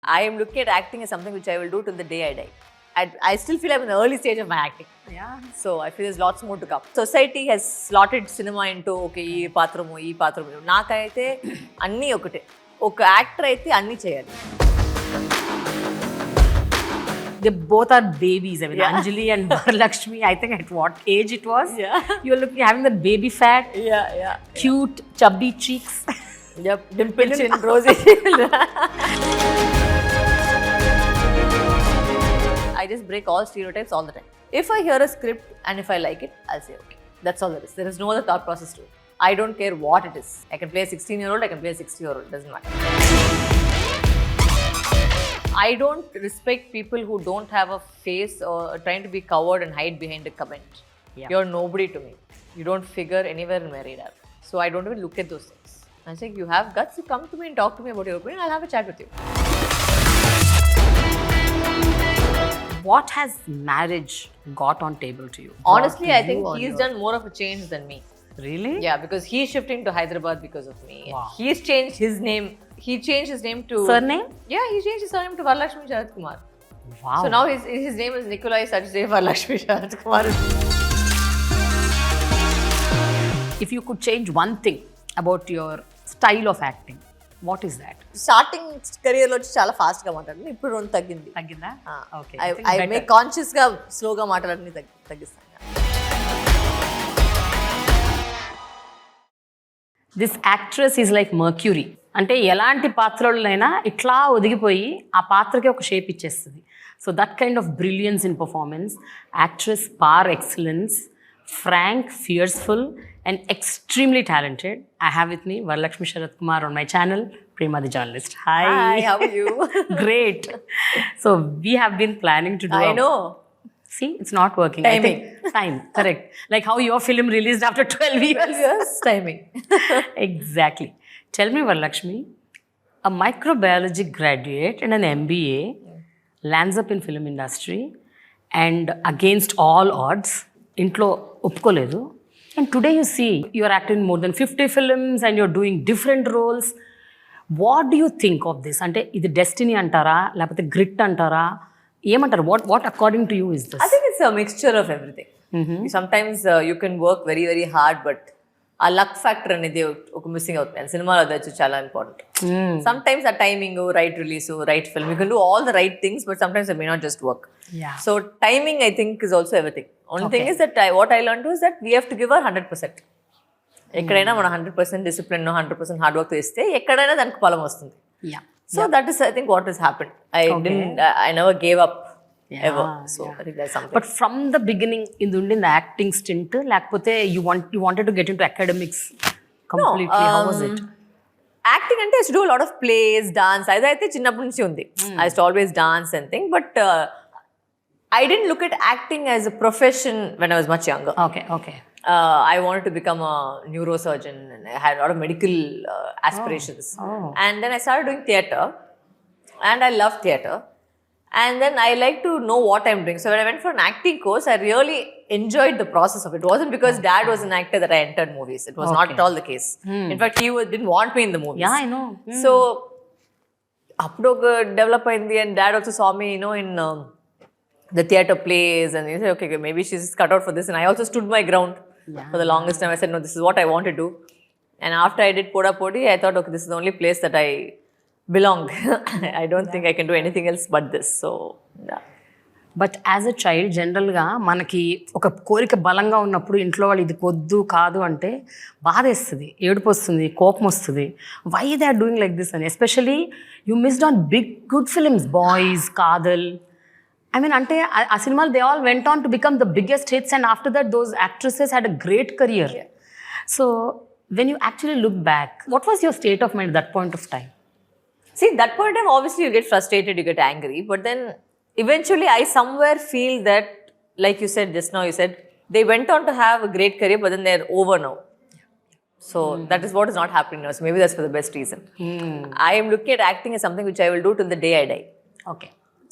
I am looking at acting as something which I will do till the day I die. I still feel I'm in the early stage of my acting. Yeah. So I feel there's lots more to come. Society has slotted cinema into okay, ee patramu. Nakaithe anni okate. Oka actor aithe anni cheyali. They both are babies. I mean, Anjali and Varalaxmi, I think at what age it was? Yeah. You're looking, having that baby fat. Yeah. Cute, chubby cheeks. Yep, dimple chin, rosy chin. I just break all stereotypes all the time. If I hear a script and if I like it, I'll say okay. That's all there is. There is no other thought process to it. I don't care what it is. I can play a 16-year-old, I can play a 60-year-old. It doesn't matter. I don't respect people who don't have a face or trying to be covered and hide behind a comment. Yeah. You're nobody to me. You don't figure anywhere in my radar. So I don't even look at those things. I say, you have guts, you come to me and talk to me about your opinion, I'll have a chat with you. What has marriage got on table to you? Honestly, I think he's done more of a change than me. Really? Yeah, because he's shifting to Hyderabad because of me. Wow. He's changed his name. He changed his name to... Surname? Yeah, he changed his surname to Varalaxmi Sarathkumar. Wow. So now his name is Nikolai Sajdev Varalaxmi Sarathkumar. If you could change one thing about your style of acting, what is that? Starting career lo చాలా fast గా మాట్లాడండి ఇప్పుడు రెండు తగ్గింది తగ్గిందా? Okay. I make conscious గా slow గా మాట్లాడని తగ్గిస్తాను. This actress is like Mercury. అంటే ఎలాంటి పాత్రలైనా ఇట్లా ఒదిగిపోయి ఆ పాత్రకి ఒక షేప్ ఇచ్చేస్తుంది. So that kind of brilliance in performance, actress పార్ excellence, frank, fearful, and extremely talented. I have with me Varalaxmi Sarathkumar on my channel, Prema The Journalist. Hi. Hi, how are you? Great. So we have been planning to do. I know. See, it's not working. Timing. I think, time, correct. Like how your film released after 12 years. Yes, timing. Exactly. Tell me, Varalaxmi, a microbiology graduate and an MBA lands up in film industry and against all odds, intlo ఒప్పుకోలేదు. And today you see you're acting in more than 50 films and you're doing different roles. What do you think of this? అంటే ఇది destiny అంటారా లేకపోతే grit అంటారా ఏమంటారు? What according to you is this? I think it's a mixture of everything. Sometimes you can work very, very hard, but ఆ luck factor అనేది ఒక missing అవుతుంది అండ్ సినిమాలో అది చాలా ఇంపార్టెంట్. సమ్టైమ్స్ ఆ timing, right release, right film, you can do all the right things but sometimes it may not just work. So timing I think is also everything. Only thing is that what I learn to is that we have to give our 100%. ఎక్కడైనా మనం 100% discipline, 100% hard work చేస్తే ఎక్కడైనా దానికి ఫలం వస్తుంది. So that is I think what is happened. I never gave up. Ever. So I think that's something. But from the beginning, in the acting stint, లేకపోతే you wanted to get into academics completely. No, how was it? Acting అంటే I used to do a lot of plays, dance. అదైతే చిన్నప్పటి నుంచి ఉంది. I used to always dance and thing, but I didn't look at acting as a profession when I was much younger. Okay. I wanted to become a neurosurgeon and I had a lot of medical aspirations. And then I started doing theatre and I love theatre. And then I like to know what I'm doing. So when I went for an acting course, I really enjoyed the process of it. It wasn't because dad was an actor that I entered movies. It was not at all the case. In fact, he didn't want me in the movies. Yeah, I know. So, appudu develop ayindi and dad also saw me, in the theatre plays and he said, okay, maybe she's cut out for this. And I also stood my ground for the longest time. I said, no, this is what I want to do. And after I did Poda Podi, I thought, okay, this is the only place that I belong. I don't think I can do anything else but this. So, yeah. But as a child జనరల్గా మనకి ఒక కోరిక బలంగా ఉన్నప్పుడు ఇంట్లో వాళ్ళు ఇది కొద్దు కాదు అంటే బాధ వేస్తుంది, ఏడుపు వస్తుంది, కోపం వస్తుంది. Why they are doing like this అని. Especially you missed on big good films, boys, Kadhal. I mean అంటే ఆ సినిమాలు they all went on to become the biggest hits and after that those actresses had a great career. So when you actually look back, what was your state of mind that point of time? See, that point of time, obviously you get frustrated, you get angry, but then eventually I somewhere feel that, like you said just now, you said they went on to have a great career, but then they're over now. So that is what is not happening now. So maybe that's for the best reason. I am looking at acting as something which I will do till the day I die. Okay.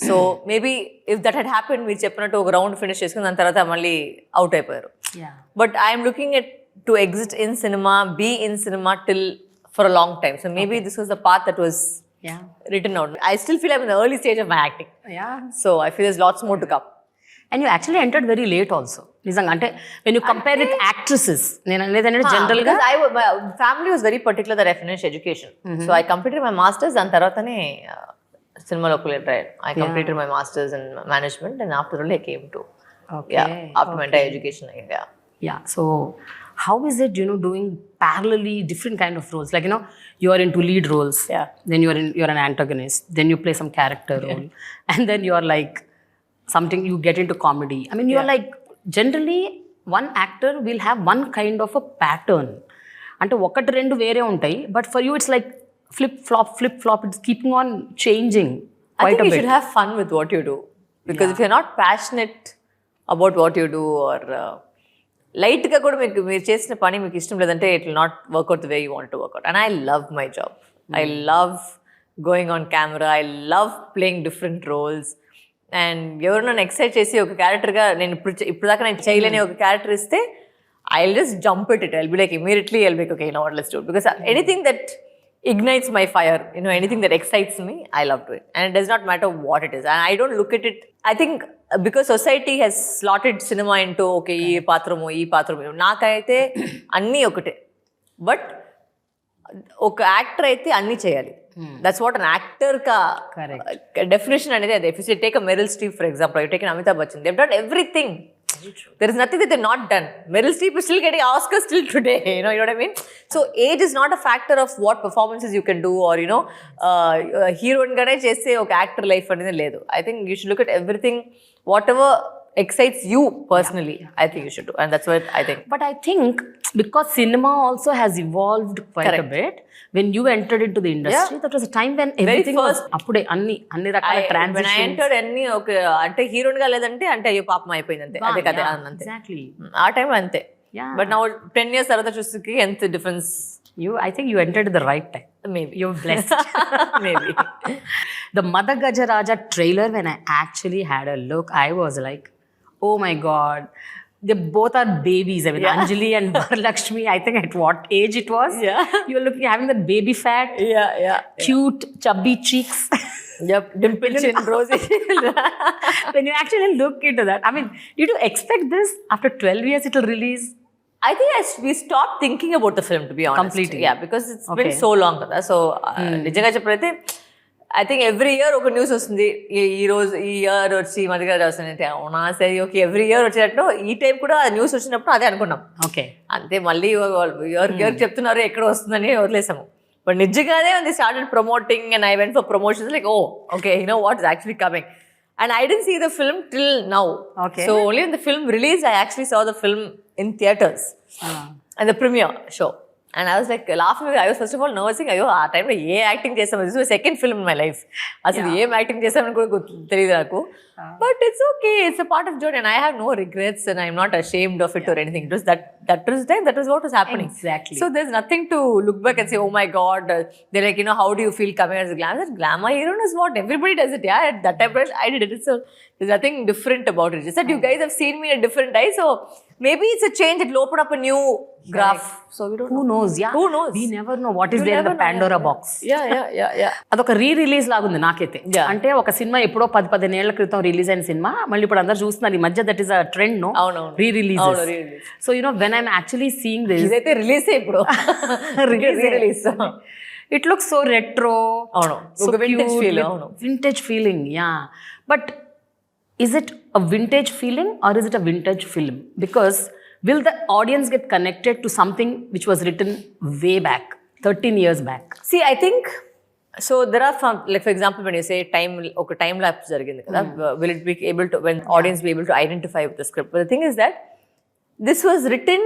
So maybe if that had happened, we చెప్పినట్టు ఒక round finish చేసుకుని దాని తర్వాత మళ్ళీ out అయిపోయారు. But I am looking at to exist in cinema, be in cinema till for a long time. So maybe this was the path that was Yeah. written out. I still feel I'm in the early stage of my acting. Yeah. So I feel there's lots more to come. And you actually entered very late also. నిజంగా అంటే when you compare with actresses, నేను అనేది జనరల్గా Because my family was very particular that I finish education. So I completed my masters and తర్వాతనే సినిమాలోకి వెళ్ళాను. I completed my masters in management and after all I came to after my entire education. Yeah. So how is it, doing parallelly different kind of roles? Like, you are into lead roles. Yeah. Then you're an antagonist. Then you play some character role. And then you're like something, you get into comedy. I mean, you're like, generally, one actor will have one kind of a pattern. అంటే ఒకటి రెండు వేరే ఉంటాయి. But for you, it's like flip flop. It's keeping on changing I quite think a you bit. should have fun with what you do. Because if you're not passionate about what you do or లైట్గా కూడా మీరు చేసిన పని మీకు ఇష్టం లేదంటే it will not work out the way you want to work out. And I love my job. I love going on camera. I love playing different roles. And ఎవరు నన్ను ఎక్సైట్ చేసి ఒక క్యారెక్టర్గా నేను ఇప్పుడు దాకా నేను చేయలేని ఒక క్యారెక్టర్ ఇస్తే I will just jump it. I will be like immediately I will be okay what let's do. Because anything that ignites my fire, anything that excites me, I love doing. And it does not matter what it is. And I don't look at it, I think because society has slotted cinema into, okay, ee paatramu, naakaithe anni okate. But oka actor aithe anni cheyali. That's what an actor ka definition anedi ade. If you take a Meryl Streep for example, you take an Amitabh Bachchan, they've done everything. There is nothing that they're not done. Meryl Streep is still getting Oscars till today. You know what I mean? So age is not a factor of what performances you can do or heroine gane chese oka actor life anedi ledu. I think you should look at everything, whatever excites you personally. I think you should do, and that's what I think. But I think because cinema also has evolved quite a bit. When you entered into the industry, that was a time when everything was appude anni rakala transitions. When I entered anni oka ante heroine ga ledante ante ayyo paapam ayipoyindi ante ade kada ante. Exactly. Aa time ante. Yeah. But now 10 years tarvata chustuki ఎంత difference. I think you entered at the right time. Maybe. You're blessed. Maybe. The Madha Gaja Raja trailer, when I actually had a look, I was like, oh my God. They both are babies. I mean, Anjali and Varalaxmi, I think at what age it was. Yeah. You're looking, having that baby fat. Yeah. Cute, chubby cheeks. Yep, dimple chin, rosy. When you actually look into that, I mean, did you expect this? After 12 years, it will release? I think we stopped thinking about the film, to be honest. Completely. Yeah, because it's been so long. So, నిజంగా చెప్పారైతే I think every year ఒక news వస్తుంది. ఈ year వచ్చి మధ్య గారు వస్తుంది. అవునా సరే ఓకే ఎవ్రీ ఇయర్ వచ్చేటట్టు ఈ టైం కూడా న్యూస్ వచ్చినప్పుడు అదే అనుకున్నాం. ఓకే అంతే మళ్ళీ ఎవరు చెప్తున్నారు ఎక్కడ వస్తుందని వదిలేసాము. బట్ నిజంగానే they started promoting and I went for promotions like okay what is actually coming. And I didn't see the film till now. Okay. So only when the film released, I actually saw the film in theaters and the premiere show. And I was like laughing. I was first of all nervous. Ayo, aa time lo ye acting chesam. This is my second film in my life. Asalu ye acting chesam ani kuda teliyadu naku. But it's okay. It's a part of journey, and I have no regrets, and I'm not ashamed of it or anything. It was that was time. That was what was happening. Exactly. So there's nothing to look back and say, oh my God. They're like, how do you feel coming as a glamour hero? Is what everybody does it. Yeah, at that time I did it. So there's nothing different about it. Just that you guys have seen me in a different eye. So maybe it's a change. It'll open up a new graph. So we don't know. Who knows? Yeah. Who knows? We never know what is there in the Pandora box. Yeah. అదొక re-release లాగుంది నాకైతే. అంటే ఒక cinema ఎప్పుడో 10-15 ఏళ్ల క్రితం release అయిన cinema మళ్ళీ ఇప్పుడు అందరూ చూస్తున్నారు. ఈ మధ్య that is a trend no re-release. So when I'm actually seeing this ఇదైతే రిలీజ్ ఇప్పుడు release it looks so retro. అవును, ఒక వింటేజ్ ఫీల్. అవును, vintage feeling. Yeah, but is it a vintage feeling or is it a vintage film? Because will the audience get connected to something which was written way back, 13 years back? See, I think so there are some, like for example when you say time lapse jarigindi kada, will it be able to, when audience be able to identify with the script? But the thing is that this was written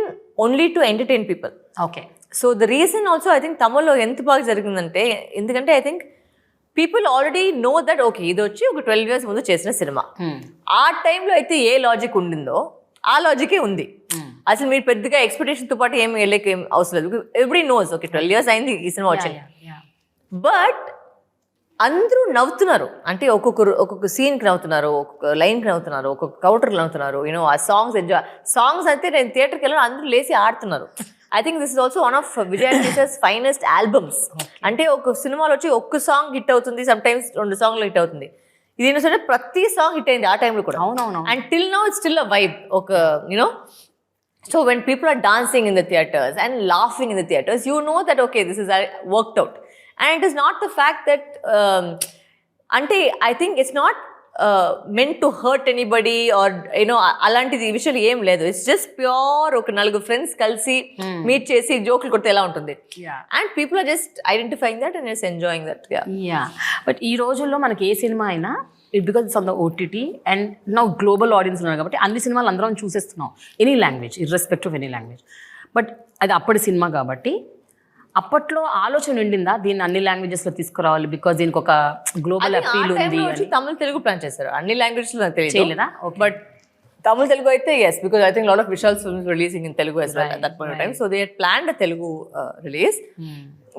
only to entertain people. Okay. So the reason also I think Tamil lo ఎంత బాగా జరిగిందంటే ఎందుకంటే I think people already know that okay ఇది వచ్చి ఒక 12 years ముందు చేసిన cinema. ఆ టైంలో అయితే ఏ లాజిక్ ఉండిందో ఆ లాజికే ఉంది. అసలు మీరు పెద్దగా ఎక్స్పెక్టేషన్తో పాటు ఏం వెళ్ళక ఏం అవసరం లేదు. ఎవ్రీ నోస్ ఓకే 12 years అయింది ఈ సినిమా వచ్చింది. బట్ అందరూ నవ్వుతున్నారు. అంటే ఒక్కొక్క సీన్కి నవ్వుతున్నారు, ఒక్కొక్క లైన్కి నవ్వుతున్నారు, ఒక్కొక్క కౌంటర్కి నవ్వుతున్నారు. ఆ సాంగ్స్ అయితే నేను థియేటర్కి వెళ్ళాను, అందరూ లేచి ఆడుతున్నారు. I think this is also one of Vijay Antish's finest albums. అంటే ఒక సినిమాలో వచ్చి ఒక్క సాంగ్ హిట్ అవుతుంది, సమ్ టైమ్స్ 2 సాంగ్లు హిట్ అవుతుంది. ఇది ఏంటంటే ప్రతి సాంగ్ హిట్ అయింది ఆ టైంలో కూడా. అవునవును. And till now it's still a vibe. ఒక you know, so when people are dancing in the theaters and laughing in the theaters, you know that okay, this is worked out. And it is not the fact that ante I think it's not meant to hurt anybody or you know alanti visually em ledu. It's just pure oka nalgu friends kalsi meet chesi joke kotte ela untundi. And people are just identifying that and just enjoying that. Yeah, but ee రోజుల్లో మనకి ఏ సినిమా అయినా because it's on the OTT and నా global audience ఉన్నారు కాబట్టి అన్ని సినిమాలు అందరం చూసేస్తున్నాం, any language, irrespective of any language. But అది అప్పటి సినిమా కాబట్టి అప్పట్లో ఆలోచన ఉండిందా దీన్ని అన్ని లాంగ్వేజెస్లో తీసుకురావాలి బికాజ్ దీనికి ఒక గ్లోబల్ అపీల్ ఉంది? తమిళ తెలుగు ప్లాన్ చేస్తారు, అన్ని లాంగ్వేజెస్లో నాకు తెలియదు. చేయలేదా? బట్ Tamil Telugu అయితే yes, because I think a lot of visual films releasing in Telugu as well at that point of time. So they had planned a Telugu release.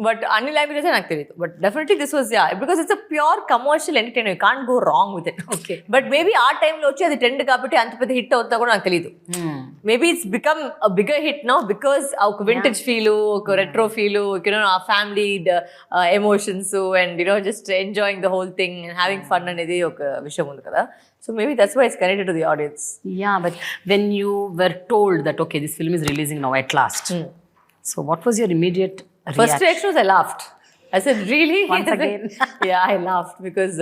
But any languages నాకు తెలియదు. But definitely this was, yeah, because it's a pure commercial entertainer. You can't go wrong with it. Okay. But maybe ఆ టైంలో వచ్చి అది trend కాబట్టి అంత పెద్ద hit అవుతుందా కూడా నాకు తెలియదు. Maybe it's become a bigger hit now because ఒక vintage feel, ఒక retro feel, you know, our family emotions and you know just enjoying the whole thing and having fun అనేది ఒక విషయం ఉంది కదా. So maybe that's why it's connected to the audience. Yeah, but when you were told that okay, this film is releasing now at last, so what was your immediate reaction? First reaction was I laughed. I said, really? Once again? Yeah, I laughed because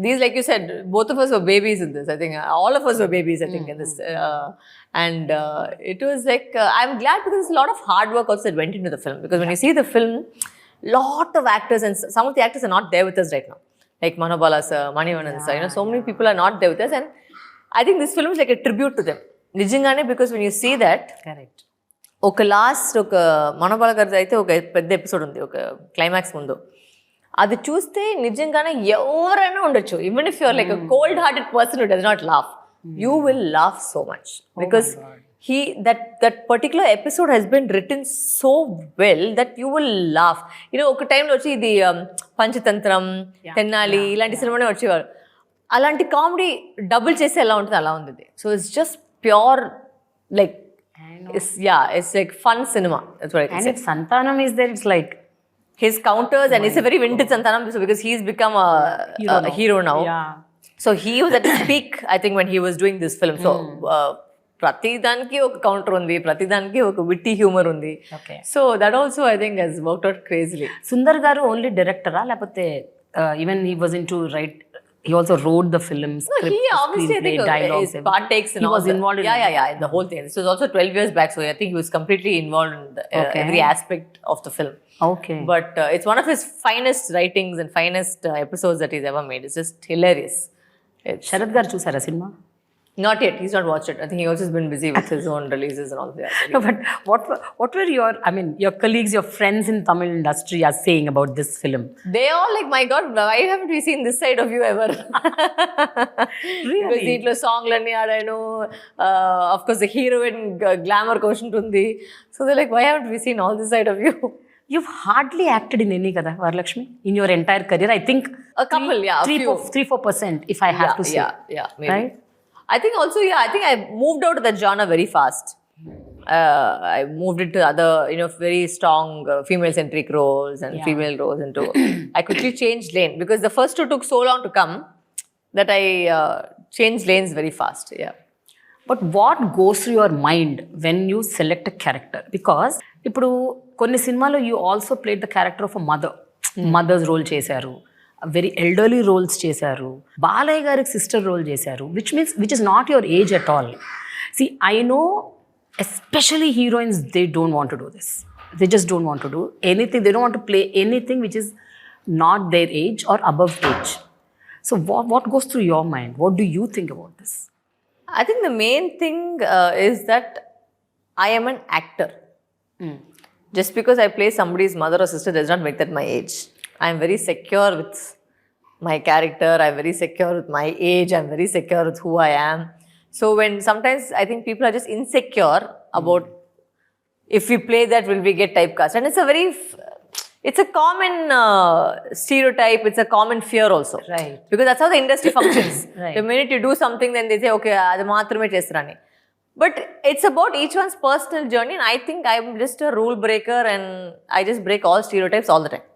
these, like you said, both of us were babies in this. I think all of us were babies, I think, in this. And it was like, I'm glad because there's a lot of hard work also that went into the film. Because when you see the film, lot of actors and some of the actors are not there with us right now. Like Manobala sir, Manivanan sir, you know, so many people are not there with us. And I think this film is like a tribute to them. Nijingane, because when you see that, correct. ఒక last ఒక మనోబాల గారిది అయితే ఒక పెద్ద episode ఉంది, ఒక climax ముందు. అది చూస్తే నిజంగానే ఎవరైనా ఉండొచ్చు, even if you're like a cold hearted person who does not laugh, you will laugh so much because that particular episode has been written so well that you will laugh. You know, ఒక టైంలో వచ్చి ఇది పంచతంత్రం, తెన్నాలి ఇలాంటి సినిమానే వచ్చేవారు. అలాంటి comedy double చేస్తే ఎలా ఉంటుంది అలా ఉంది. So it's just pure like it's like fun cinema. That's what I can say. And if Santanam is there, it's like his counters and it's a very vintage Santanam because he's become a hero now. Yeah. So he was at his peak, I think, when he was doing this film. So ప్రతి దానికి ఒక counter ఉంది, ప్రతి దానికి ఒక witty humour ఉంది. So that also I think has worked out crazily. Sundar గారు only డైరెక్టరా లేకపోతే even he was into right? He also wrote the film script. He obviously, I think, his part takes and he was involved in in the whole thing. This was also 12 years back, so I think he was completely involved in every aspect of the film. Okay. But it's one of his finest writings and finest episodes that he's ever made. It's just hilarious. Sharath garu chusara cinema? Not yet. He's not watched it. I think he also has been busy with his own releases and all that. No, but what were your colleagues, your friends in Tamil industry are saying about this film? They all like, my God, why haven't we seen this side of you ever? Really? Because the song lani aadanu, of course the heroine glamour quotient undi. So they're like, why haven't we seen all this side of you? You've hardly acted in any kada, Varalaxmi, in your entire career. I think a couple, 3-4% if I have to say. Yeah, maybe. Right? I think also, I think I moved out of that genre very fast. I moved into other, you know, very strong female-centric roles and female roles into. I quickly changed lane because the first two took so long to come that I changed lanes very fast. Yeah. But what goes through your mind when you select a character? Because ఇప్పుడు కొన్ని సినిమాలో you also played the character of a mother's role చేశారు, very elderly roles చేశారు, బాలయ్య గారికి sister role చేశారు, which is not your age at all. See I know especially heroines they don't want to do this, they just don't want to do anything, they don't want to play anything which is not their age or above age. So what goes through your mind? What do you think about this? I think the main thing is that I am an actor. Just because I play somebody's mother or sister does not make that my age. I'm very secure with my character. I'm very secure with my age. I'm very secure with who I am. So when sometimes I think people are just insecure about if we play that, will we get typecast? And it's a common stereotype. It's a common fear also. Right. Because that's how the industry functions. Right. The minute you do something, then they say, okay, adi maatrame chestarani. But it's about each one's personal journey, and I think I'm just a rule breaker, and I just break all stereotypes all the time.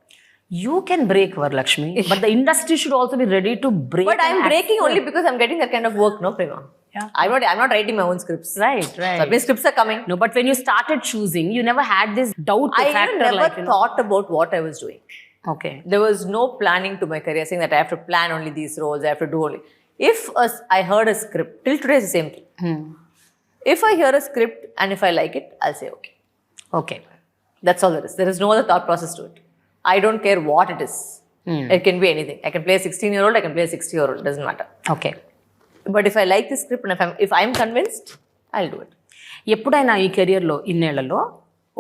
You can break, Varalaxmi, but the industry should also be ready to break. But I'm breaking only because I'm getting that kind of work, no, Prema? Yeah. I'm not writing my own scripts. Right. So my scripts are coming. No, but when you started choosing, you never had this doubt I factor. never thought about what I was doing. Okay. There was no planning to my career, saying that I have to plan only these roles, I have to do only. If I heard a script, till today is the same thing. If I hear a script and if I like it, I'll say okay. Okay. That's all there is. There is no other thought process to it. I don't care what it is. It can be anything. I can play a 16-year-old, I can play a 60-year-old, doesn't matter. Okay. But if I like the script and if I'm convinced, I'll do it. ఎప్పుడైనా ఈ కెరియర్లో ఇన్నేళ్లలో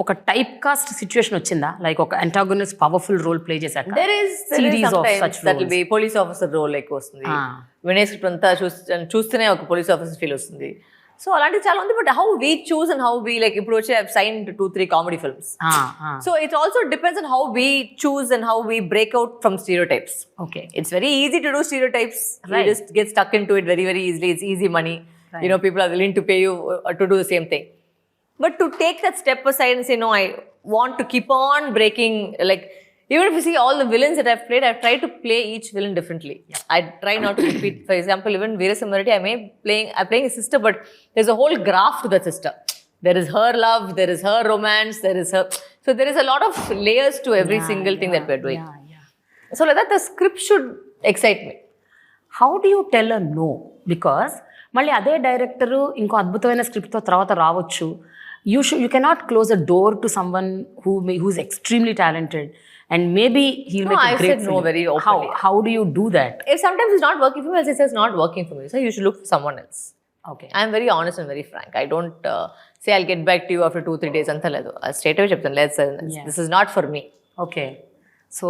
ఒక type cast situation వచ్చిందా, like ఒక అంటాగోనిస్ట్ powerful role play చేశాక? There is sometimes that will be police officer role ఎక్కువ వస్తుంది. వినే స్క్రిప్ట్ అంతా చూస్తేనే ఒక పోలీస్ ఆఫీసర్ ఫీల్ వస్తుంది. సో అలాంటివి చాలా ఉంది. But how we choose and how we like ఇప్పుడు వచ్చి I signed 2-3 comedy films. So it also depends on how we choose and how we break out from stereotypes. Okay. It's very easy to do stereotypes. You just get stuck into it very, very easily. It's easy money. Right. You know, people are willing to pay you to do the same thing. But to take that step aside and say, no, I want to keep on breaking, like, even if you see all the villains that I've played, I've tried to play each villain differently. Yeah. I try not to repeat. For example, even Veera Simhareddy, I'm playing a sister, but there's a whole graph to that sister. There is her love, there is her romance, there is her... So there is a lot of layers to every single thing that we're doing. So like that, the script should excite me. How do you tell a no? Because మళ్ళీ అదే director ఇంకో అద్భుతమైన స్క్రిప్ట్తో తర్వాత రావచ్చు. You cannot close a door to someone who's extremely talented and maybe he'll make a great film. I said no very openly. How do you do that? If sometimes it's not working for me, I'll say it's not working for me. So you should look for someone else. Okay. I'm very honest and very frank. I don't say I'll get back to you after 2-3 days. Antaledu. I straight away cheptanu. This is not for me. Okay. So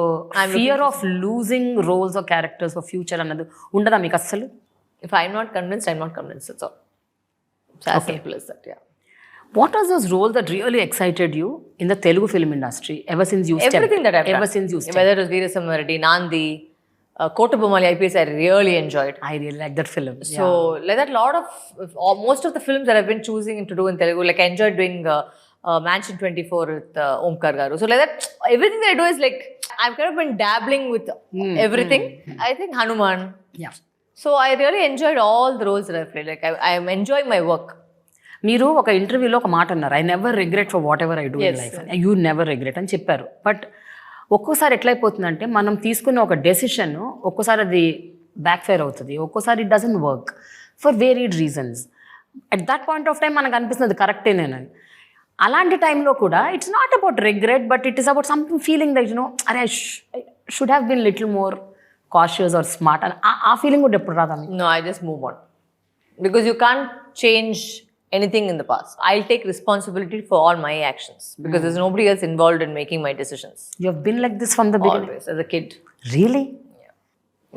fear of losing roles or characters for future annadu undada meeku assalu? If I'm not convinced, I'm not convinced. That's all. It's as simple as that. Yeah. What are those roles that really excited you in the Telugu film industry ever since you stepped? Everything that I've done. Ever since you stepped. Whether it was Veera Simhareddy, Nandi, Kotubomali IPS, I really enjoyed. I really like that film. So, like that, most of the films that I've been choosing to do in Telugu, like I enjoyed doing Mansion 24 with Omkar Garu. So, like that, everything that I do is like, I've kind of been dabbling with everything. I think Hanuman. Yeah. So, I really enjoyed all the roles that I've played. Like, I'm enjoying my work. మీరు ఒక ఇంటర్వ్యూలో ఒక మాట అన్నారు, I never regret for what ever I do in life. You never regret అని చెప్పారు. But ఒక్కోసారి ఎట్లయిపోతుందంటే మనం తీసుకున్న ఒక డెసిషన్ ఒక్కోసారి అది బ్యాక్ ఫైర్ అవుతుంది, ఒక్కోసారి it doesn't work for varied reasons. At that point of time మనకు అనిపిస్తుంది కరెక్టేనేనని. అలాంటి టైంలో కూడా it's not about regret, but it is about something feeling that అరే I should have been little more cautious or smart అని ఆ feeling కూడా ఎప్పుడు రాదా? No, I just move on. Because you can't change anything in the past. I'll take responsibility for all my actions because there's nobody else involved in making my decisions. You have been like this from the beginning? Always, as a kid. Really? Yeah.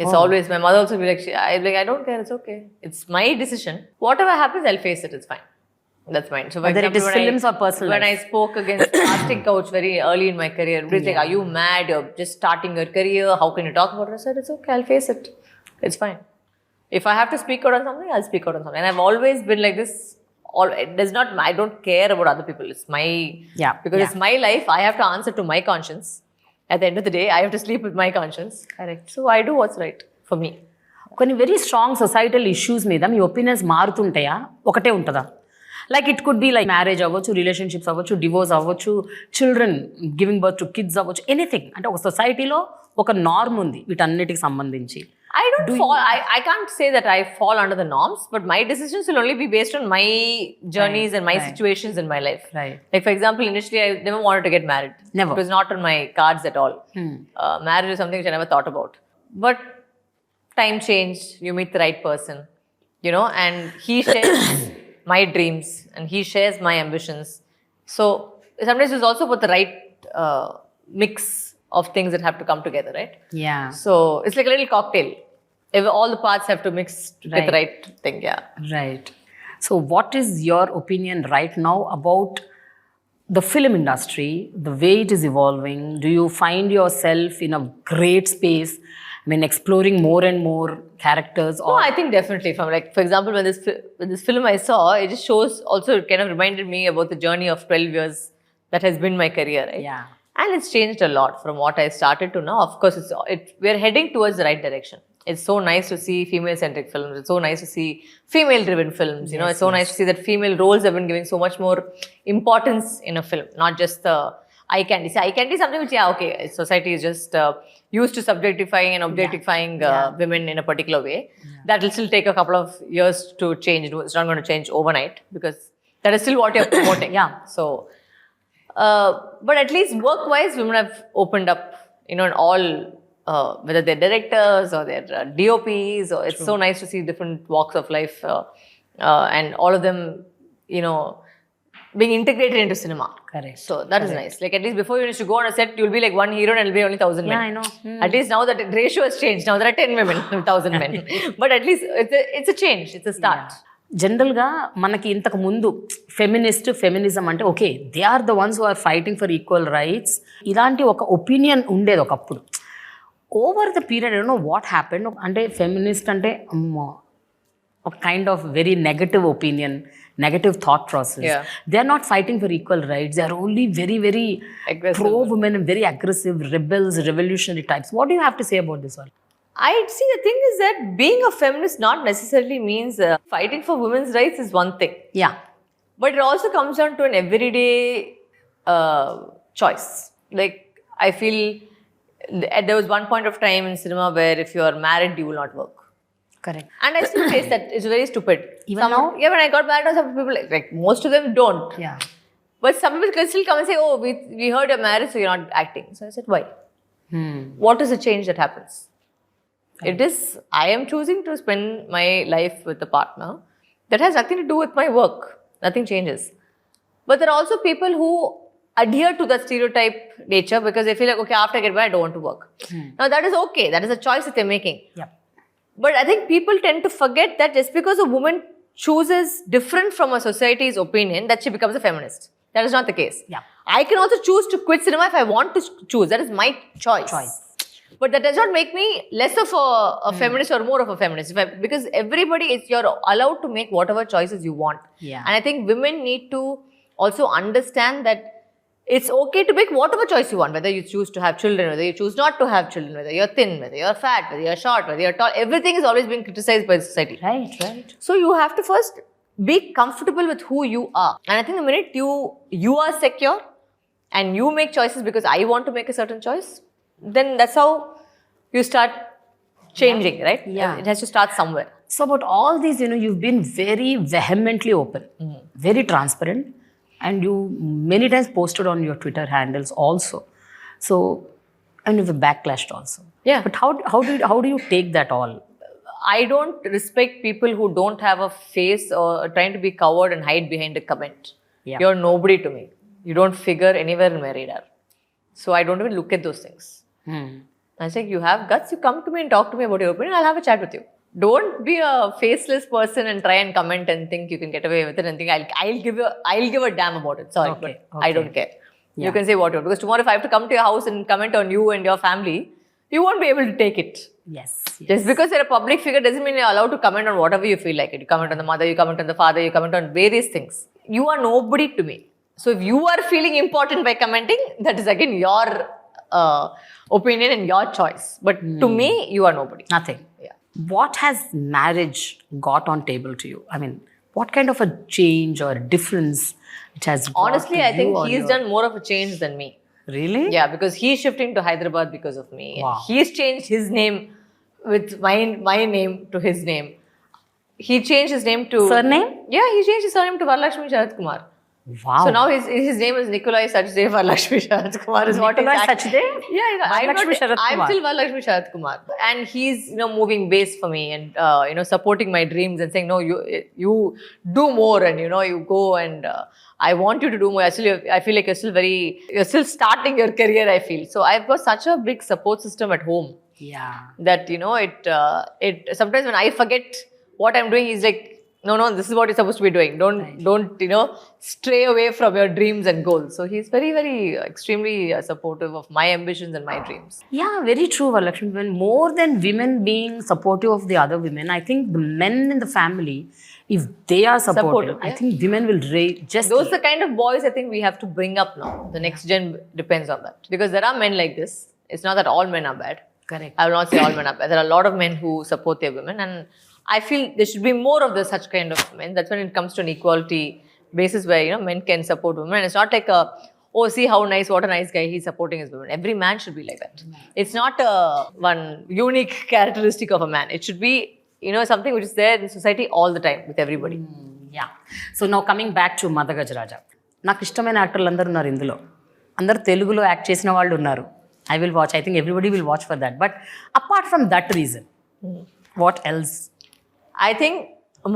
It's always, my mother also be like, I don't care, it's okay. It's my decision. Whatever happens, I'll face it, it's fine. That's mine. So for whether example, it is films or personal when life. I spoke against casting couch very early in my career, everybody's like, are you mad? You're just starting your career. How can you talk about it? I said, it's okay, I'll face it. It's fine. If I have to speak out on something, I'll speak out on something. And I've always been like this. I don't care about other people. It's my, because it's my life. I have to answer to my conscience. At the end of the day, I have to sleep with my conscience. Correct. So I do what's right for me. కొన్ని very strong societal issues మీద మీ opinions మారుతుంటాయా, ఒకటే ఉంటుందా? Like it could be like marriage అవ్వచ్చు, relationships అవ్వచ్చు, divorce అవ్వచ్చు, children giving birth to kids అవ్వచ్చు, anything. అంటే ఒక సొసైటీలో ఒక నార్మ్ ఉంది వీటన్నిటికి సంబంధించి. I can't say that I fall under the norms, but my decisions will only be based on my journeys and my situations in my life. Right. Like for example, initially I never wanted to get married. Never. It was not on my cards at all. Marriage is something which I never thought about. But time changed, you meet the right person, you know, and he shares my dreams and he shares my ambitions. So sometimes it's also about the right mix of things that have to come together, right? Yeah. So it's like a little cocktail. All the parts have to mix with the right thing, yeah. Right. So what is your opinion right now about the film industry, the way it is evolving, do you find yourself in a great space? I mean, exploring more and more characters? No, Or I think definitely. From like, for example, when this film I saw, it just shows also, it kind of reminded me about the journey of 12 years that has been my career, right? yeah, And it's changed a lot from what I started to now. Of course, we're heading towards the right direction. It's so nice to see female-centric films. It's so nice to see female-driven films. It's so nice to see that female roles have been giving so much more importance in a film, not just the eye candy. See, eye candy is something which, society is just used to subjectifying and objectifying women in a particular way. That will still take a couple of years to change. It's not going to change overnight because that is still what you're promoting. So, but at least work-wise, women have opened up, in all, whether they're directors or they're DOPs, or it's so nice to see different walks of life and all of them, being integrated into cinema. correct. So that is nice. Like at least before you used to go on a set, you'll be like one hero and it'll be only 1,000 men. Yeah, I know. At least now that ratio has changed. Now there are 10 women, 1,000 men. But at least it's a change. It's a start. జనరల్గా మనకి ఇంతకు ముందు feminism అంటే okay, they are the ones who are fighting for equal rights, ఇలాంటి ఒక opinion ఉండేది ఒకప్పుడు. Over the period know what happened అంటే ఫెమినిస్ట్ అంటే ఒక kind of very negative opinion, negative thought process. They are not fighting for equal rights, they are only very very pro women, very aggressive, rebels, revolutionary types. What you have to say about this all? I see, the thing is that being a feminist not necessarily means fighting for women's rights is one thing. Yeah. But it also comes down to an everyday choice. Like, I feel there was one point of time in cinema where if you are married, you will not work. Correct. And I still face that. It's very stupid. Even now? Yeah, when I got married, some people, like most of them don't. Yeah. But some people can still come and say, oh, we heard you're married, so you're not acting. So I said, why? What is the change that happens? It is, I am choosing to spend my life with a partner that has nothing to do with my work. Nothing changes. But there are also people who adhere to that stereotype nature because they feel like, okay, after I get married, I don't want to work. Now that is okay. That is a choice that they're making. Yeah. But I think people tend to forget that just because a woman chooses different from a society's opinion, that she becomes a feminist. That is not the case. Yeah. I can also choose to quit cinema if I want to choose. That is my choice. But that does not make me less of a feminist or more of a feminist. Because everybody, you're allowed to make whatever choices you want. Yeah. And I think women need to also understand that it's okay to make whatever choice you want. Whether you choose to have children, whether you choose not to have children, whether you're thin, whether you're fat, whether you're short, whether you're tall. Everything is always being criticized by society. Right. So you have to first be comfortable with who you are. And I think the minute you are secure and you make choices because I want to make a certain choice, then that's how you start changing, right? Yeah. It has to start somewhere. So about all these, you've been very vehemently open, very transparent, and you many times posted on your Twitter handles also. So, and you've backlashed also. Yeah. But how do you take that all? I don't respect people who don't have a face or are trying to be covered and hide behind a comment. Yeah. You're nobody to me. You don't figure anywhere in my radar. So I don't even look at those things. I say, you have guts, you come to me and talk to me about your opinion, I'll have a chat with you. Don't be a faceless person and try and comment and think you can get away with it and think I'll give a damn about it. Sorry, Okay. but I don't care. You can say what you want. Because tomorrow if I have to come to your house and comment on you and your family, you won't be able to take it. Yes. Just because you're a public figure doesn't mean you're allowed to comment on whatever you feel like it. You comment on the mother, you comment on the father, you comment on various things. You are nobody to me. So if you are feeling important by commenting, that is again your opinion and your choice. But to me, you are nobody. Nothing. Yeah. What has marriage got on table to you? I mean, what kind of a change or difference it has brought Honestly, to I think you or he's done more of a change than me. Really? Yeah, because he's shifting to Hyderabad because of me. Wow. He's changed his name with my name to his name. He changed his name to... Surname? Yeah, he changed his surname to Varalaxmi Sarathkumar. Wow. So now his name is Nikolai Sachdev Varalaxmi Sarathkumar is what Nikolai he's Sachdev? Yeah, Varalaxmi Sarathkumar. I'm still Varalaxmi Sarathkumar. And he's, moving base for me and, supporting my dreams and saying, no, you do more and, you go and I want you to do more. Actually, I feel like you're still starting your career, I feel. So I've got such a big support system at home. Yeah. That, it sometimes when I forget what I'm doing, he's like, no, this is what you're supposed to be doing. Don't stray away from your dreams and goals. So he's very, very extremely supportive of my ambitions and my dreams. Yeah, very true, Varalaxmi. When more than women being supportive of the other women, I think the men in the family, if they are supportive, I think women will just... Those are the kind of boys I think we have to bring up now. The next gen depends on that. Because there are men like this. It's not that all men are bad. Correct. I will not say all men are bad. There are a lot of men who support their women, and I feel there should be more of such kind of men. That's when it comes to an equality basis where men can support women. And it's not like see how nice, what a nice guy, he's supporting his women. Every man should be like that. It's not one unique characteristic of a man. It should be something which is there in society all the time with everybody. Yeah. So now coming back to Madha Gaja Raja. నాకు ఇష్టమైన యాక్టర్లు అందరూ ఉన్నారు ఇందులో. అందరూ తెలుగులో act చేసిన వాళ్ళు ఉన్నారు. I will watch. I think everybody will watch for that. But apart from that reason, what else? I think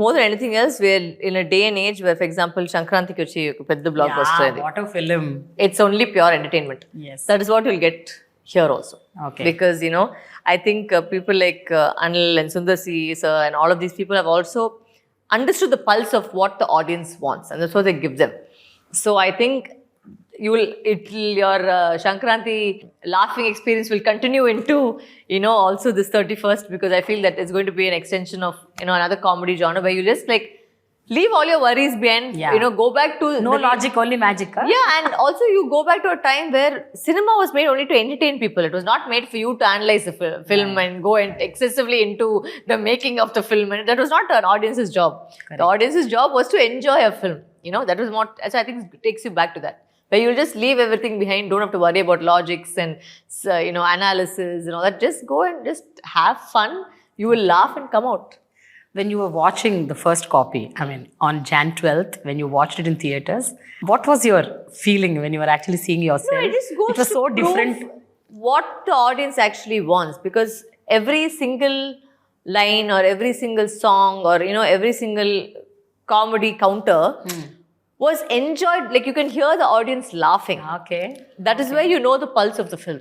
more than anything else, we're in a day and age where, for example, Shankranti Kuchi, pedda blockbuster. Yeah, what a film. It's only pure entertainment. Yes. That is what you'll get here also. Okay. Because, I think people like Anil and Sundar C. sir and all of these people have also understood the pulse of what the audience wants. And that's what they give them. So I think your Shankranti laughing experience will continue into also this 31st, because I feel that it's going to be an extension of another comedy genre where you just like leave all your worries behind. Go back to logic, only magic. Huh? Yeah, and also you go back to a time where cinema was made only to entertain people. It was not made for you to analyze the film and go excessively into the making of the film, and that was not an audience's job. Correct. The audience's job was to enjoy a film. That was what, so I think it takes you back to that, where you'll just leave everything behind, don't have to worry about logics and analysis and all that. Just go and just have fun. You will laugh and come out. When you were watching the first copy, I mean on Jan 12th, when you watched it in theaters, what was your feeling when you were actually seeing yourself? No, it was so different. What the audience actually wants, because every single line or every single song or every single comedy counter was enjoyed. Like you can hear the audience laughing. Okay. That is where you know the pulse of the film.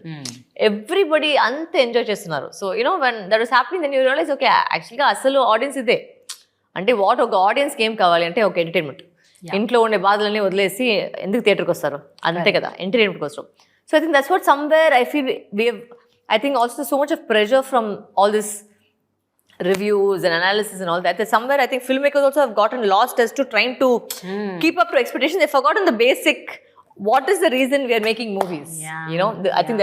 Everybody ante enjoy chestunaru. So when that was happening, then you realize, okay, actually asalu audience ide. Ante what oka audience game kavali ante oka entertainment. Intlo unde baadalani వదిలేసి ఎందుకు థియేటర్కి వస్తారు అంతే కదా, entertainment కోసం. So I think that's what somewhere I feel I think also so much of pressure from all this reviews and analysis and all that somewhere I think filmmakers also have gotten lost as to trying to keep up to expectations. They've forgotten the basic, what is the reason we are making movies. I think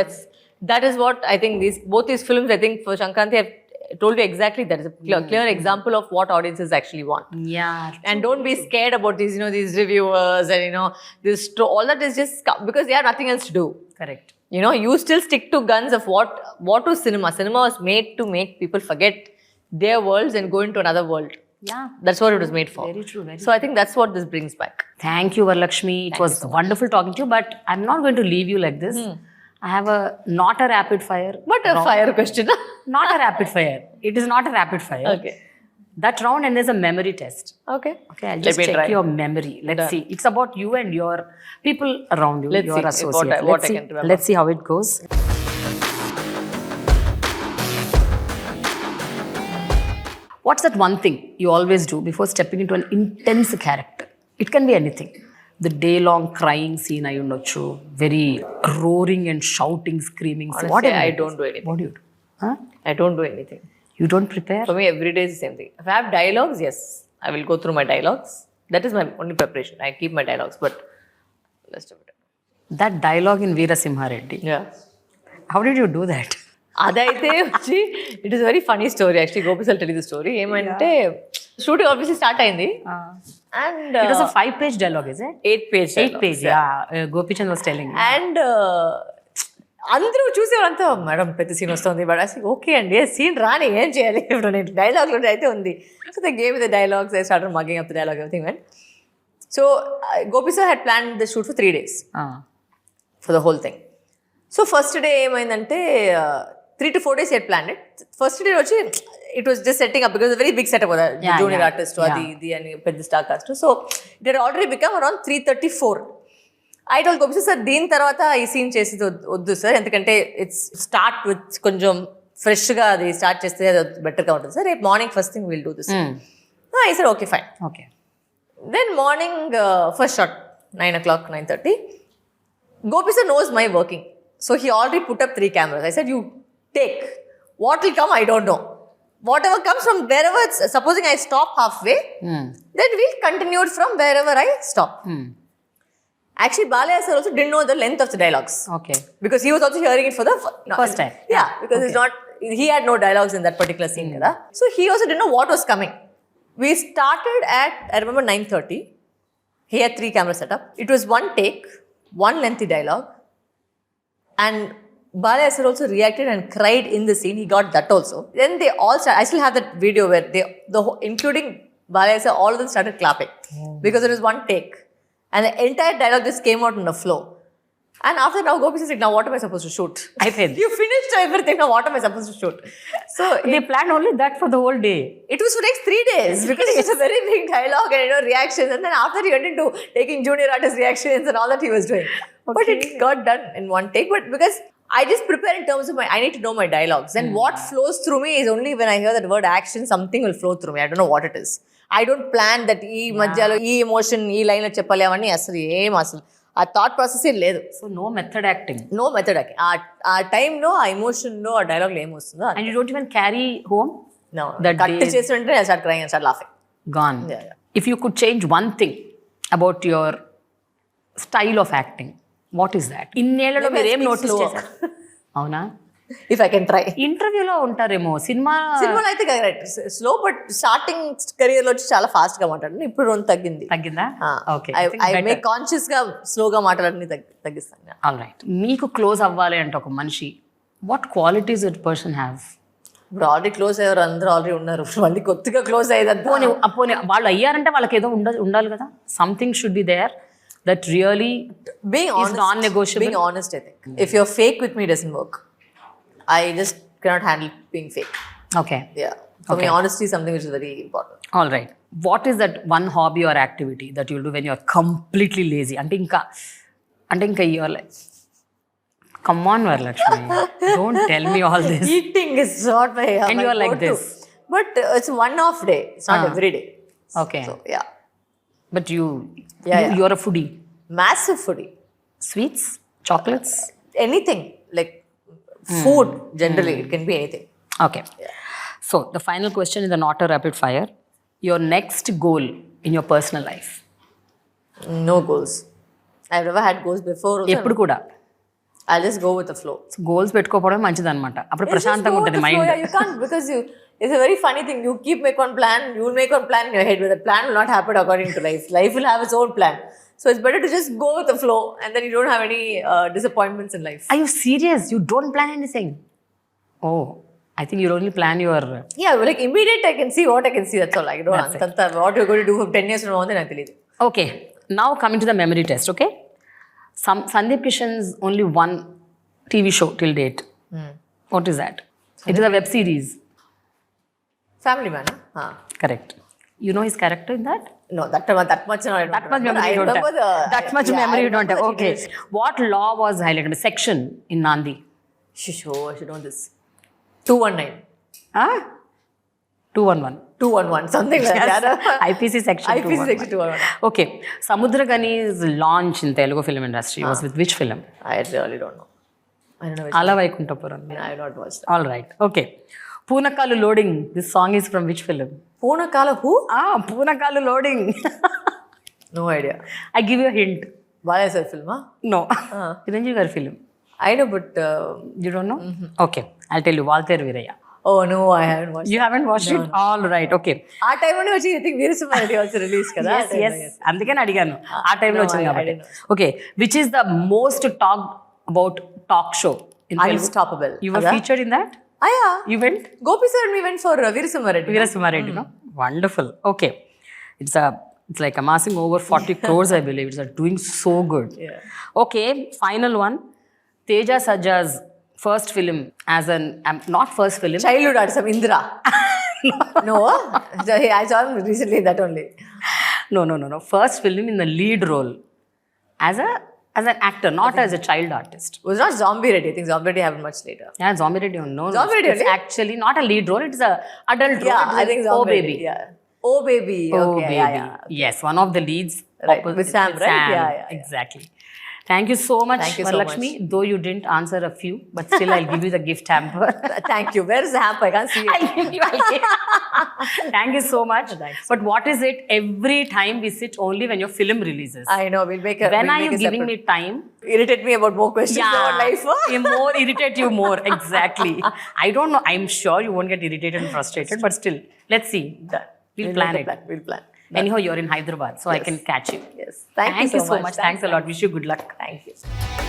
that is what I think both these films, I think for Shankranti have told you exactly that. Is a clear example of what audiences actually want. And don't be scared about these these reviewers and this all that is just because they have nothing else to do. Correct. You still stick to guns of what was cinema. Cinema was made to make people forget their worlds and go into another world. Yeah. That's what it was made for. Very true. So I think that's what this brings back. Thank you, Varalaxmi. It was wonderful talking to you, but I'm not going to leave you like this. I have not a rapid fire. But a fire question. Not a rapid fire. It is not a rapid fire. Okay. That round and there's a memory test. Okay. I'll just check your memory. Let's see. It's about you and your people around you, your associates. What I can remember. Let's see how it goes. What's that one thing you always do before stepping into an intense character? It can be anything. The day-long crying scene, I know, very roaring and shouting, screaming. Honestly, whatever I don't do anything. What do you do? Huh? I don't do anything. You don't prepare? For me, every day is the same thing. If I have dialogues, yes, I will go through my dialogues. That is my only preparation. I keep my dialogues, but rest of it. That dialogue in Veera Simhareddy. Yeah. How did you do that? అదైతే వచ్చి it is very funny story. Actually Gopi sir tell the story. ఏమంటే shooting obviously start అయింది and it was a 5-page dialogue, is it? 8-page. Yeah. Gopichan was telling. And అందరూ చూసేవాళ్ళంతా madam పెద్ద scene వస్తుంది, but అసలు okay అండి scene రాని ఏం చేయాలి, ఇప్పుడు నేను డైలాగ్లో అయితే ఉంది. So they gave the dialogues, they started mugging up the dialogue, everything went. So Gopi sir had plan the shoot for 3 days for the whole thing. So first day ఏమైందంటే 3 to 4 days he had planned it. First day వచ్చి it was just setting up because it's a very big setup with the junior artist అది ఇది అని పెద్ద star cast. So it had already become around 3:34. I told Gopi sir దీని తర్వాత ఈ scene చేసేది వద్దు సార్, ఎందుకంటే ఇట్స్ స్టార్ట్ విత్ కొంచెం ఫ్రెష్గా అది స్టార్ట్ చేస్తే అది బెటర్గా ఉంటుంది సార్, రేపు morning first thing will do this. I said, okay, fine. Okay. Then morning, first shot, 9 o'clock, 9:30. Gopi sir knows my working. So he already put up 3 cameras. I said, you take. What will come, I don't know. Whatever comes from wherever, supposing I stop halfway, then we'll continue from wherever I stop. Actually, Balayya sir also didn't know the length of the dialogues. Okay. Because he was also hearing it for the First time. Yeah, because he had no dialogues in that particular scene. Kada. So he also didn't know what was coming. We started at, I remember, 9:30. He had 3 cameras set up. It was 1 take, 1 lengthy dialogue. And Balayya sir also reacted and cried in the scene. He got that also. Then they all started, I still have that video where including Balayya sir, all of them started clapping. Because it was 1 take. And the entire dialogue just came out on the flow. And after now, Gopi says, now what am I supposed to shoot? I said, you finished everything, now what am I supposed to shoot? So they planned only that for the whole day. It was for next 3 days because it was a very big dialogue and reactions. And then after he went into taking junior artist reactions and all that he was doing. Okay. But it got done in 1 take. But because I just prepare in terms of I need to know my dialogues. And what flows through me is only when I hear that word action, something will flow through me. I don't know what it is. I don't plan that madhyalo emotion, line lo cheppali avanni asalu ఆ thought process లేదు. So no method acting. No method acting. ఆ టైంలో ఆ ఎమోషన్లో ఆ డైలాగ్లో ఏమొస్తుందో. And you don't even carry home. No, cut చేస్తుంటే I start crying, I start laughing. Gone. If you could change one thing about your style of acting, what is that? ఇన్నేళ్లలో మీరు ఏం నోటీస్ చేశారు? అవునా? If I can try. ఇంటర్వ్యూలో ఉంటారేమో, సినిమాలో అయితే correct slow, but starting career లో వచ్చి చాలా ఫాస్ట్ గా మాట్లాడండి. ఇప్పుడు రెండు తగ్గిందా? ఓకే. ఐ మేక్ కాన్షియస్ గా స్లోగా మాట్లాడని తగ్గిస్తాను. All right. మీకు క్లోజ్ అవ్వాలి అంటే ఒక మనిషి, what qualities that person have? ఇప్పుడు ఆల్రెడీ క్లోజ్ అయ్యారు, అందరూ ఆల్రెడీ ఉన్నారు, మళ్ళీ కొత్తగా క్లోజ్ అయ్యేదంతా. పోనీ వాళ్ళు అయ్యారంటే వాళ్ళకి ఏదో ఉండాలి కదా, something should be there that really being honest, non negotiable. Being honest, I think if your fake with me doesn't work. I just cannot handle being fake. Okay. Yeah. For me, honesty is something which is very important. All right. What is that one hobby or activity that you'll do when you're completely lazy? Ante inka you're like, come on, Varalaxmi, don't tell me all this. Eating is not my and my you're like go-to. this. But it's one off day. It's not every day. Okay. So, yeah. But you're a foodie. Massive foodie. Sweets, chocolates, anything like food generally. It can be anything. Okay. Yeah. So the final question is not a rapid fire. Your next goal in your personal life? No goals. I've never had goals before. ఎప్పుడు కూడా I'll just go with the flow. Goals పెట్టుకోవడం మంచిది అనమాట. అప్పుడు ప్రశాంతంగా ఉంటుంది mind. You can't, because it's a very funny thing. You keep make one plan, you will make one plan in your head, but the plan will not happen according to life. Life will have its own plan. So it's better to just go with the flow, and then you don't have any disappointments in life. Are you serious? You don't plan anything? Oh, I think you only plan your... Yeah, like immediate I can see what I can see, that's all. I don't know what you're going to do for 10 years from now, then I believe. Okay, now coming to the memory test, okay? Sandeep Kishan's only one TV show till date. What is that? It is a web series. Family Man, huh? Correct. You know his character in that? No, that much no, I don't. That much memory you don't have. That much memory you don't have. Okay. What law was highlighted? Section in Nandi. I should know this. 219. Huh? 211. 211, something like that. IPC section 211. IPC section 211. Okay. Samudragani's launch in Telugu film industry was with which film? I really don't know. I don't know which. Ala Vaikuntapuram. I have not watched that. All right. Okay. Poonakalu Loading. This song is from which film? Poonakalu who? Poonakalu Loading. No idea. I give you a hint. Balayya sir film, huh? No. Chiranjeevi gaరి film. I know, but... you don't know? Okay. I'll tell you. Valther Veeraya. Oh, no, I haven't watched it. You haven't watched it? All right. Okay. ఆ టైంలోనే వచ్చి I think Veera Simhareddy also released కదా? Yes. అందుకని అడిగాను. ఆ టైంలో వచ్చింది కాబట్టి. Okay. Which is the most talked about talk show in Telugu? Unstoppable. You were featured in that? Yeah. You went? Gopi sir and we went for Veera Simhareddy. Veera Simhareddy, no? Wonderful. Okay. It's like amassing over 40 crores, I believe. It's doing so good. Yeah. Okay. Final one. Teja Sajja's first film as not first film. Childhood artist, Indra. No? I saw him recently in that only. No. First film in the lead role as an actor, not as a child artist. It was not Zombie Reddy. I think Zombie Reddy happened much later. Yeah, Zombie Reddy. No. Zombie Reddy it's actually not a lead role. It's a adult role. Yeah, I think Zombie Reddy. Yeah. Oh baby. Oh, Okay. baby. Yeah, yeah. Yes, one of the leads. Right, with Sam, right? Sam. Yeah, yeah. Exactly. Thank you so much, Thank you so Varalaxmi. Though you didn't answer a few, but still I'll give you the gift hamper. Thank you. Where is the hamper? I can't see it. I'll give you. Thank you so much. Thanks. But what is it? Every time we sit only when your film releases. I know. We'll make a. When we'll are you make a giving separate- me time? Irritate me about more questions about life. You more irritate you more. Exactly. I don't know. I'm sure you won't get irritated and frustrated, but still, let's see. Done. We'll plan make it. a plan. We'll plan. Anyhow, you're in Hyderabad, so I can catch you. Yes. Thank you so much. Thanks a lot. Wish you good luck. Thank you.